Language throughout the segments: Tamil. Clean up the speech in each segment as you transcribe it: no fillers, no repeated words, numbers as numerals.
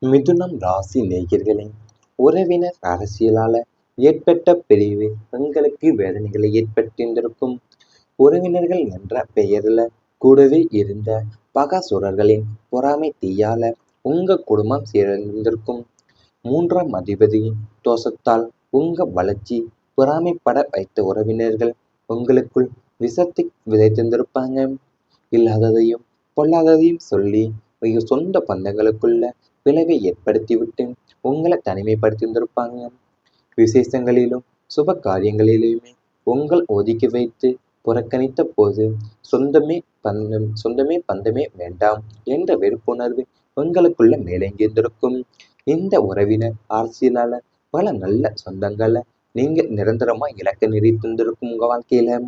மிதுனம் ராசி நேயர்களே, உறவினர் அரசியலால ஏற்பட்ட பிரிவு உங்களுக்கு வேதனைகளை ஏற்படுத்தியிருந்திருக்கும். உறவினர்கள் என்ற பெயரில் கூடவே இருந்த பகாசுரர்களின் பொறாமை தீயால உங்க குடும்பம் சேர்ந்திருக்கும். மூன்றாம் அதிபதியின் தோஷத்தால் உங்க வளர்ச்சி பொறாமைப்பட வைத்த உறவினர்கள் உங்களுக்குள் விஷத்தை விதைத்திருந்திருப்பாங்க. இல்லாததையும் பொல்லாததையும் சொல்லி உங்க சொந்த பந்தங்களுக்குள்ள விளைவை ஏற்படுத்திவிட்டு உங்களை தனிமைப்படுத்தியிருந்திருப்பாங்க. விசேஷங்களிலும் சுப காரியங்களிலுமே உங்கள் ஒதுக்கி வைத்து புறக்கணித்த போது சொந்தமே பந்தமே வேண்டாம் என்ற வெறுப்புணர்வு உங்களுக்குள்ள மேலெங்கியிருந்திருக்கும். இந்த உறவினர் அரசியலால பல நல்ல சொந்தங்களை நீங்க நிரந்தரமா இலக்க நிறுத்திருந்திருக்கும் உங்க வாழ்க்கையில.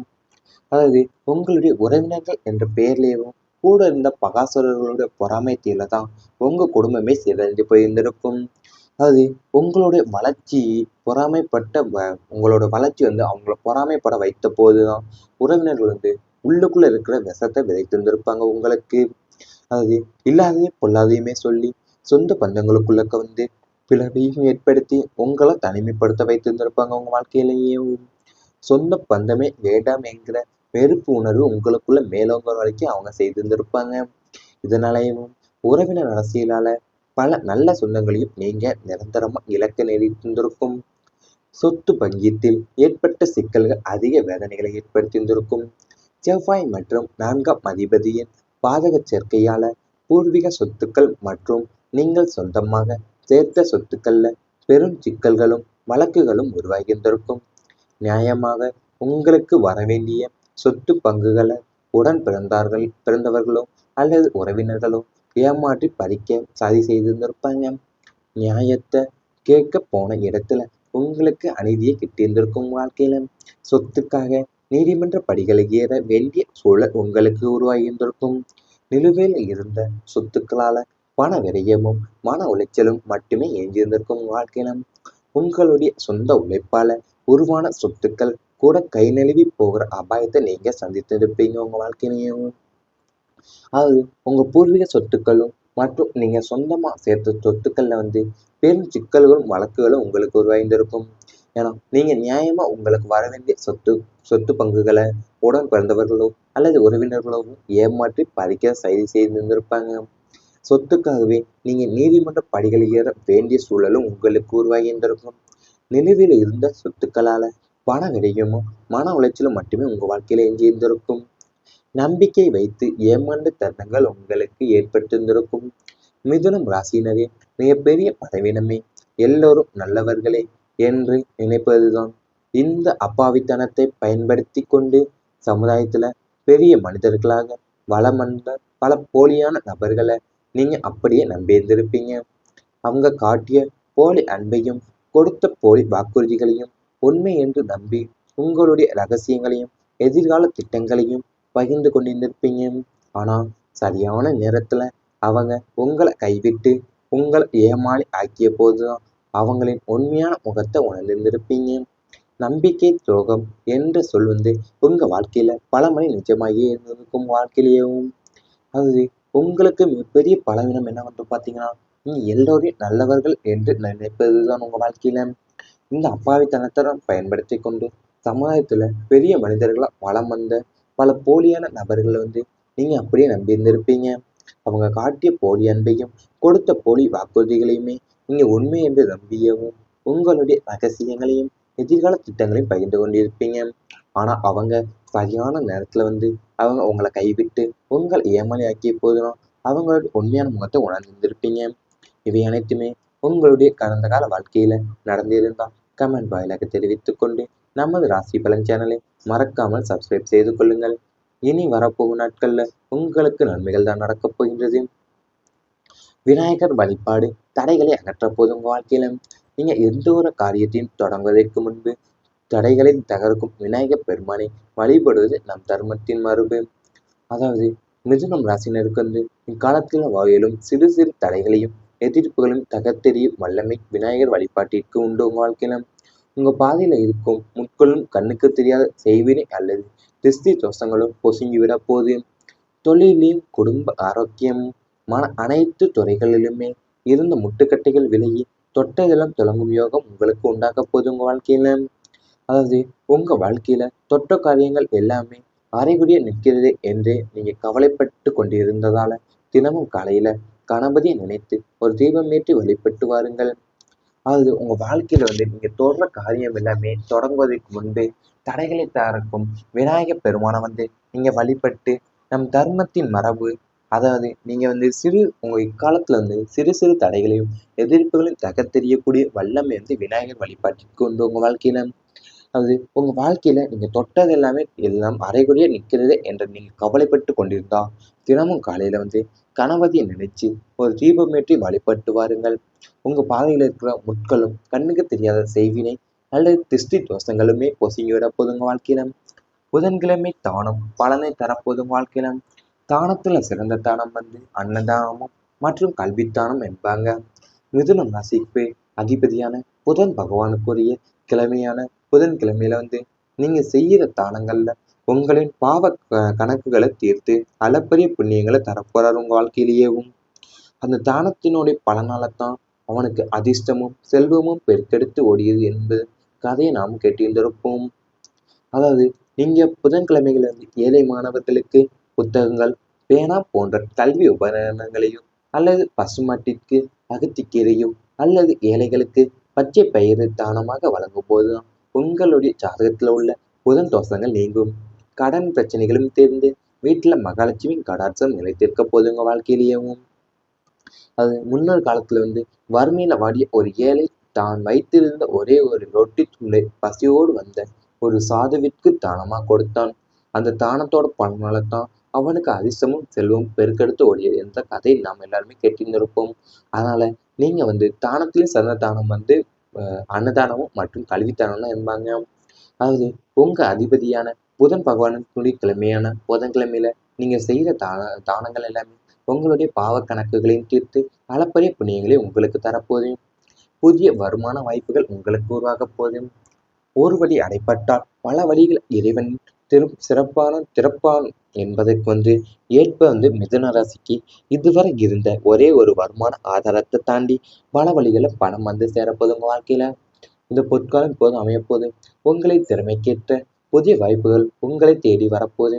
அதாவது உங்களுடைய உறவினர்கள் என்ற பெயர்லேயும் கூட இருந்த பகாசுரர்களுடைய பொறாமைத்தில தான் உங்க குடும்பமே சிதைந்து போயிருந்திருக்கும். அதாவது உங்களுடைய வளர்ச்சி உங்களோட வளர்ச்சி அவங்கள பொறாமைப்பட வைத்த போதுதான் உறவினர்கள் உள்ளுக்குள்ள இருக்கிற விஷத்தை விதைத்திருந்திருப்பாங்க உங்களுக்கு. அதாவது இல்லாதையும் பொல்லாதையுமே சொல்லி சொந்த பந்தங்களுக்குள்ளக்க பிளவையும் ஏற்படுத்தி உங்களை தனிமைப்படுத்த வைத்திருந்திருப்பாங்க உங்க வாழ்க்கையிலேயும். சொந்த பந்தமே வேண்டாம் என்கிற வெறுப்பு உணர்வு உங்களுக்குள்ள மேலோங்க வரைக்கும் அவங்க செய்திருந்திருப்பாங்க. இதனாலேயும் உறவினர் அரசியலால பல நல்ல சொந்தங்களையும் நீங்க நிரந்தரமா இலக்க நேரிட்டிருந்திருக்கும். சொத்து பங்கீட்டில் ஏற்பட்ட சிக்கல்கள் அதிக வேதனைகளை ஏற்படுத்தியிருந்திருக்கும். செவ்வாய் மற்றும் 4ஆம் அதிபதியின் பாதக சேர்க்கையால பூர்வீக சொத்துக்கள் மற்றும் நீங்கள் சொந்தமாக சேர்த்த சொத்துக்கள்ல பெரும் சிக்கல்களும் வழக்குகளும் உருவாகியிருந்திருக்கும். நியாயமாக உங்களுக்கு வரவேண்டிய சொத்து பங்குகளை உடன் பிறந்தவர்களோ அல்லது உறவினர்களோ ஏமாற்றி பறிக்க சதி செய்திருந்திருப்பாங்க. நியாயத்தை கேட்க போன இடத்துல உங்களுக்கு அநீதியை கிட்டியிருந்திருக்கும். வாழ்க்கையில சொத்துக்காக நீதிமன்ற படிகளை ஏற வேண்டிய சூழல் உங்களுக்கு உருவாகியிருந்திருக்கும். நிலுவையில் இருந்த சொத்துக்களால பண விரயமும் மன உளைச்சலும் மட்டுமே எஞ்சியிருந்திருக்கும். வாழ்க்கையில உங்களுடைய சொந்த உழைப்பால உருவான சொத்துக்கள் கூட கை நழுவி போகிற அபாயத்தை நீங்க சந்தித்திருப்பீங்க உங்க வாழ்க்கையிலையும். அதாவது உங்க பூர்வீக சொத்துக்களும் மற்றும் நீங்க சொந்தமா சேர்த்த சொத்துக்கள்ல பெரும் சிக்கல்களும் வழக்குகளும் உங்களுக்கு உருவாயிருந்திருக்கும். ஏன்னா நீங்க நியாயமா உங்களுக்கு வர வேண்டிய சொத்து பங்குகளை உடன் பிறந்தவர்களோ அல்லது உறவினர்களோ ஏமாற்றி பறிக்க சதி செய்திருந்திருப்பாங்க. சொத்துக்காகவே நீங்க நீதிமன்ற படிகளை ஏற வேண்டிய சூழலும் உங்களுக்கு உருவாகியிருந்திருக்கும். நிலுவையில் இருந்த சொத்துக்களால பண விரயமும் மன உளைச்சலும் மட்டுமே உங்க வாழ்க்கையில எஞ்சியிருந்திருக்கும். நம்பிக்கை வைத்து ஏமாந்த தருணங்கள் உங்களுக்கு ஏற்பட்டிருந்திருக்கும். மிதுனம் ராசியினரே, மிகப்பெரிய பலவீனமே எல்லோரும் நல்லவர்களே என்று நினைப்பதுதான். இந்த அப்பாவித்தனத்தை பயன்படுத்தி கொண்டு சமுதாயத்துல பெரிய மனிதர்களாக வளம் வந்த பல போலியான நபர்களை நீங்க அப்படியே நம்பியிருந்திருப்பீங்க. அவங்க காட்டிய போலி அன்பையும் கொடுத்த போலி வாக்குறுதிகளையும் உண்மை என்று நம்பி உங்களுடைய ரகசியங்களையும் எதிர்கால திட்டங்களையும் பகிர்ந்து கொண்டிருந்திருப்பீங்க. ஆனா சரியான நேரத்துல அவங்க உங்களை கைவிட்டு உங்களை ஏமாளி ஆக்கிய போதுதான் அவங்களின் உண்மையான முகத்தை உணர்ந்திருந்திருப்பீங்க. நம்பிக்கை துரோகம் என்ற சொல் உங்க வாழ்க்கையில பல மணி நிஜமாகியே இருந்திருக்கும் வாழ்க்கையிலேயும். அது உங்களுக்கு மிகப்பெரிய பலவீனம் என்ன பார்த்தீங்கன்னா, நீங்க எல்லோரையும் நல்லவர்கள் என்று நினைப்பதுதான் உங்க வாழ்க்கையில. இந்த அப்பாவித்தனத்தை பயன்படுத்தி கொண்டு சமுதாயத்துல பெரிய மனிதர்களா வலம் வந்த பல போலியான நபர்களை நீங்க அப்படியே நம்பியிருந்திருப்பீங்க. அவங்க காட்டிய போலி அன்பையும் கொடுத்த போலி வாக்குறுதிகளையுமே நீங்க உண்மை என்று நம்பியவும் உங்களுடைய ரகசியங்களையும் எதிர்கால திட்டங்களையும் பகிர்ந்து கொண்டிருப்பீங்க. ஆனா அவங்க சரியான நேரத்துல அவங்க உங்களை கைவிட்டு உங்களை ஏமாளி ஆக்கிய போதும் அவங்களுடைய உண்மையான முகத்தை உணர்ந்திருப்பீங்க. இவை அனைத்துமே உங்களுடைய கடந்த கால வாழ்க்கையில நடந்திருந்தால் கமெண்ட் வாயிலாக தெரிவித்துக் கொண்டு நமது ராசி பலன் சேனலை மறக்காமல் சப்ஸ்கிரைப் செய்து கொள்ளுங்கள். இனி வரப்போகும் நாட்கள்ல உங்களுக்கு நன்மைகள் தான் நடக்கப் போகின்றது. விநாயகர் வழிபாடு தடைகளை அகற்றப் போது உங்க வாழ்க்கையில நீங்க எந்த ஒரு காரியத்தையும் தொடங்குவதற்கு முன்பு தடைகளை தகர்க்கும் விநாயகர் பெருமானை வழிபடுவது நம் தர்மத்தின் மரபு. அதாவது மிதுனம் ராசினருக்கு இக்காலத்தில் வாயிலும் சிறு சிறு தடைகளையும் எதிர்ப்புகளையும் தகர்த்தெறியும் வல்லமை விநாயகர் வழிபாட்டிற்கு உண்டு உங்க வாழ்க்கையில. உங்க பாதையில இருக்கும் முட்களும் கண்ணுக்கு தெரியாத செய்வினை அல்லது திருஷ்டி தோஷங்களும் பொசுங்கிவிட போது தொழிலையும் குடும்ப ஆரோக்கியமும் அனைத்து துறைகளிலுமே இருந்த முட்டுக்கட்டைகள் விலகி தொட்டதெல்லாம் தொடங்கும் யோகம் உங்களுக்கு உண்டாக போகுது உங்க வாழ்க்கையில. அதாவது உங்க வாழ்க்கையில தொட்ட காரியங்கள் எல்லாமே அரைகுறையா நிற்கிறது என்று நீங்க கவலைப்பட்டு கொண்டிருந்ததால தினமும் காலையில கணபதியை நினைத்து ஒரு தீபம் ஏற்றி வழிபட்டு வாருங்கள். அதாவது உங்க வாழ்க்கையில நீங்க தொடர்ற காரியம் எல்லாமே தொடங்குவதற்கு முன்பே தடைகளை தகர்க்கும் விநாயகப் பெருமானை நீங்க வழிபட்டு நம் தர்மத்தின் மரபு, அதாவது நீங்க உங்க இக்காலத்துல சிறு சிறு தடைகளையும் எதிர்ப்புகளையும் தகர்த்தெறியக்கூடிய வல்லமை விநாயகர் வழிபாட்டிற்கு உண்டு உங்க வாழ்க்கையில. அது உங்க வாழ்க்கையில நீங்க தொட்டது எல்லாமே எல்லாம் அரைகுறையா நிற்கிறது என்று நீங்க கவலைப்பட்டு கொண்டிருந்தா தினமும் காலையில கணபதியை நினைச்சு ஒரு தீபமேற்றி வழிபட்டு வாருங்கள். உங்க பாதையில இருக்கிற முட்களும் கண்ணுக்கு தெரியாத செய்வினை அல்லது திருஷ்டி தோஷங்களுமே பொசுங்கி விட போதுங்க வாழ்க்கையில. புதன்கிழமை தானம் பலனை தரப்போதும் வாழ்க்கையில. தானத்துல சிறந்த தானம் அன்னதானமும் மற்றும் கல்வித்தானம் என்பாங்க. மிதுனம் ராசிக்கு அதிபதியான புதன் பகவானுக்குரிய கிழமையான புதன்கிழமையில நீங்க செய்யற தானங்கள்ல உங்களின் பாவ கணக்குகளை தீர்த்து அளப்பரிய புண்ணியங்களை தரப்போறாரு உங்க வாழ்க்கையிலேயேவும். அந்த தானத்தினுடைய பலனால்தான் அவனுக்கு அதிர்ஷ்டமும் செல்வமும் பெருக்கெடுத்து ஓடியது என்பது கதையை நாம் கேட்டிருந்திருப்போம். அதாவது நீங்க புதன்கிழமைகள் ஏழை மாணவர்களுக்கு புத்தகங்கள், பேனா போன்ற கல்வி உபகரணங்களையும் அல்லது பசுமாட்டிற்கு அகத்திக்கீரையோ அல்லது ஏழைகளுக்கு பச்சை பயிறு தானமாக வழங்கும் போதுதான் உங்களுடைய ஜாதகத்துல உள்ள புதன் தோஷங்கள் நீங்கும். கடன் பிரச்சனைகளும் தீர்ந்து வீட்டுல மகாலட்சுமியின் கடாட்சம் நிலைத்திருக்க போதுங்க வாழ்க்கையிலேயும். அது முன்னொரு காலத்துல வறுமையில வாடிய ஒரு ஏழை தான் வைத்திருந்த ஒரே ஒரு ரொட்டி துண்டை பசியோடு வந்த ஒரு சாதுவிற்கு தானமா கொடுத்தான். அந்த தானத்தோட பலனால்தான் அவனுக்கு அதிர்ஷ்டமும் செல்வம் பெருக்கெடுத்து ஓடியது என்ற கதையை நாம் எல்லாருமே கேட்டிருந்திருப்போம். அதனால நீங்க தானத்திலையும் சிறந்த தானம் அன்னதானமும் மற்றும் கல்வித்தானம் தான் என்பாங்க. அதாவது உங்க அதிபதியான புதன் பகவானுடைய கிழமையான புதன்கிழமையில நீங்க செய்த தானங்கள் எல்லாமே உங்களுடைய பாவ கணக்குகளையும் தீர்த்து அளப்பரிய புண்ணியங்களை உங்களுக்கு தரப்போதும். புதிய வருமான வாய்ப்புகள் உங்களுக்கு உருவாக போதும். ஒரு வழி அடைப்பட்டால் பல வழிகள் இறைவன் திறப்பான் என்பதற்கு ஏற்ப மிதுன ராசிக்கு இதுவரை இருந்த ஒரே ஒரு வருமான ஆதாரத்தை தாண்டி பல வழிகளை பணம் சேரப்போதும் வாழ்க்கையில. இந்த பொற்காலம் இப்போது அமையப்போது உங்களை திறமைக்கேற்ற புதிய வாய்ப்புகள் உங்களை தேடி வரப்போது.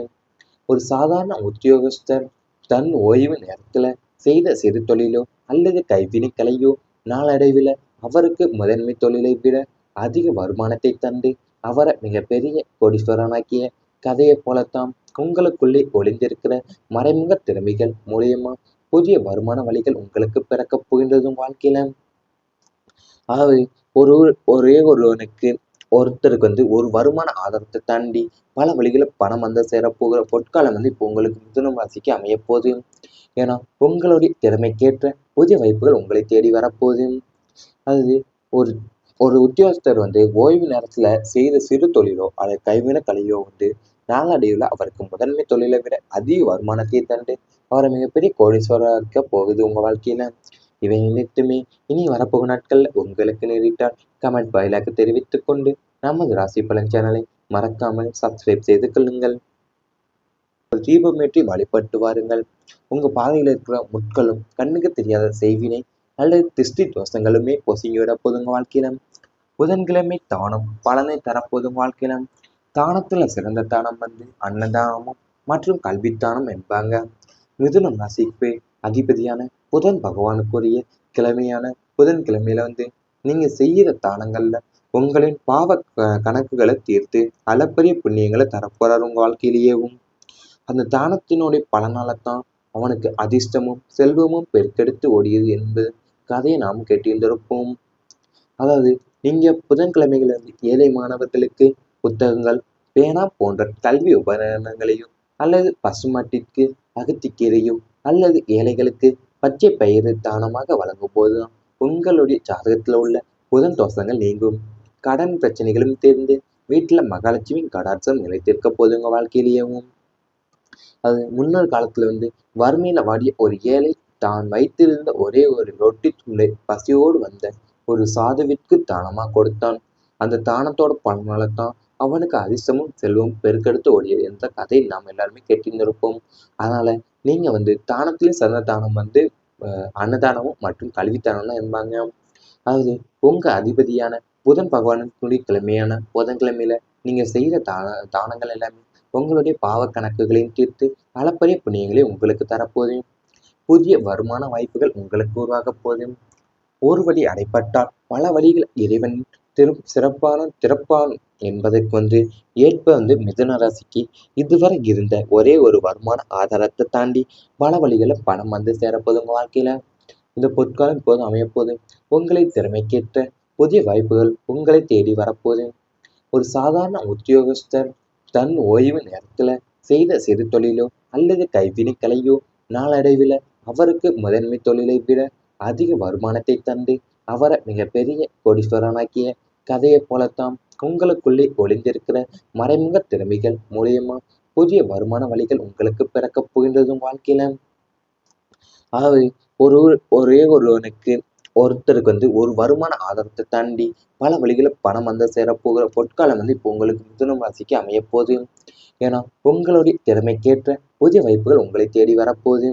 ஒரு சாதாரண உத்தியோகஸ்தர் தன் ஓய்வு நேரத்துல செய்த சிறு தொழிலோ அல்லது கைவினை கலையோ நாளடைவில் அவருக்கு முதன்மை தொழிலை விட அதிக வருமானத்தை தந்து அவரை மிகப்பெரிய கோடீஸ்வரனாக்கிய கதையை போலத்தான் உங்களுக்குள்ளே ஒளிந்திருக்கிற மறைமுக திறமைகள் மூலியமா புதிய வருமான வழிகள் உங்களுக்கு பிறக்கப் போகின்றதும் வாழ்க்கையில. அதாவது ஒரே ஒருவனுக்கு ஒருத்தருக்கு ஒரு வருமான ஆதாரத்தை தாண்டி பல வழிகளை பணம் சேரப்போகிற பொற்காலம் இப்போ உங்களுக்கு மிதுனம் ராசிக்கு அமையப்போகுது. ஏன்னா உங்களுடைய திறமைக்கேற்ற புதிய வாய்ப்புகள் உங்களை தேடி வரப்போகுது. அது ஒரு ஒரு உத்தியோகஸ்தர் ஓய்வு நேரத்துல செய்த சிறு தொழிலோ அல்லது கைவினை கலையோ நாளடைவில் அவருக்கு முதன்மை தொழிலை விட அதிக வருமானத்தை தந்து அவரை மிகப்பெரிய கோடீஸ்வரராக்க போகுது உங்க வாழ்க்கையில. இவை நினைத்துமே இனி வரப்போகும் நாட்கள்ல உங்களுக்கு நேரிட்டால் கமெண்ட் வாயிலாக தெரிவித்துக் கொண்டு நமது ராசி பலன் சேனலை மறக்காமல் சப்ஸ்கிரைப் செய்து கொள்ளுங்கள். ஒரு தீபமேற்றி வழிபட்டு வாருங்கள். உங்க பாதையில இருக்கிற முட்களும் கண்ணுக்கு தெரியாத செய்வினை அல்லது திருஷ்டி தோஷங்களுமே பொசுங்கிவிட போதுங்க வாழ்க்கையில. புதன்கிழமை தானம் பலனை தரப்போதும் வாழ்க்கையில. தானத்துல சிறந்த தானம் அன்னதானமும் மற்றும் கல்வித்தானம் என்பாங்க. மிதுனம் ராசிக்கு அதிபதியான புதன் பகவானுக்குரிய கிழமையான புதன்கிழமையில நீங்க செய்யற தானங்கள்ல உங்களின் பாவ கணக்குகளை தீர்த்து அளப்பரிய புண்ணியங்களை தரப்போறாரு உங்க வாழ்க்கையிலேயேவும். அந்த தானத்தினுடைய பலனால்தான் அவனுக்கு அதிர்ஷ்டமும் செல்வமும் பெருக்கெடுத்து ஓடியது என்பது கதையை நாம் கேட்டிருந்திருப்போம். அதாவது நீங்க புதன்கிழமைகள் ஏழை மாணவர்களுக்கு புத்தகங்கள், பேனா போன்ற கல்வி உபகரணங்களையும் அல்லது பசுமாட்டிற்கு அகத்திக்கீரையோ அல்லது ஏழைகளுக்கு பச்சை பயிறு தானமாக வழங்கும் போதுதான் உங்களுடைய ஜாதகத்துல உள்ள புதன் தோஷங்கள் நீங்கும். கடன் பிரச்சனைகளும் தீர்ந்து வீட்டுல மகாலட்சுமியின் கடாட்சம் நிலைத்திருக்க போதுங்க வாழ்க்கையிலேயும். அது முன்னொரு காலத்துல வறுமையில வாடிய ஒரு ஏழை தான் வைத்திருந்த ஒரே ஒரு ரொட்டி துண்டை பசியோடு வந்த ஒரு சாதுவிற்கு தானமா கொடுத்தான். அந்த தானத்தோட பலனால்தான் அவனுக்கு அதிர்ஷ்டமும் செல்வம் பெருக்கெடுத்து ஓடியது என்ற கதையை நாம் எல்லாருமே கேட்டிருந்திருப்போம். அதனால நீங்க தானத்திலையும் சிறந்த தானம் அன்னதானமும் மற்றும் கல்வித்தானமும் என்பாங்க. அதாவது உங்க அதிபதியான புதன் பகவானுடைய கிழமையான புதன்கிழமையில நீங்க செய்த தானங்கள் எல்லாமே உங்களுடைய பாவ கணக்குகளையும் தீர்த்து அளப்பரிய புண்ணியங்களை உங்களுக்கு தரப்போகுது. புதிய வருமான வாய்ப்புகள் உங்களுக்கு உருவாகப் போகுது. ஒரு வழி அடைபட்டால் பல வழிகள் இறைவன் திறப்பான் என்பதற்கு ஏற்ப மிதுன ராசிக்கு இதுவரை இருந்த ஒரே ஒரு வருமான ஆதாரத்தை தாண்டி பல வழிகளில் பணம் சேரப்போகுது. உங்க வாழ்க்கையில இந்த பொற்காலம் இப்போது அமையப்போகுது. உங்களை திறமைக்கேற்ற புதிய வாய்ப்புகள் உங்களை தேடி வரப்போகுது. ஒரு சாதாரண உத்தியோகஸ்தர் தன் ஓய்வு நேரத்துல செய்த சிறு தொழிலோ அல்லது கைவினை கலையோ நாளடைவில் அவருக்கு முதன்மை தொழிலை விட அதிக வருமானத்தை தந்து அவரை மிகப்பெரிய கோடீஸ்வரனாக்கிய கதையைப் போலத்தான் உங்களுக்குள்ளே ஒளிந்திருக்கிற மறைமுக திறமைகள் மூலியமா புதிய வருமான வழிகள் உங்களுக்கு பிறக்கப் போகின்றதும் வாழ்க்கையில. அதாவது ஒருத்தருக்கு ஒரு வருமான ஆதாரத்தை தாண்டி பல வழிகளில் பணம் சேரப்போகிற பொற்காலம் இப்போ உங்களுக்கு மிதுனம் ராசிக்கு அமையப்போகுது. ஏன்னா உங்களுடைய திறமைக்கேற்ற புதிய வாய்ப்புகள் உங்களை தேடி வரப்போகுது.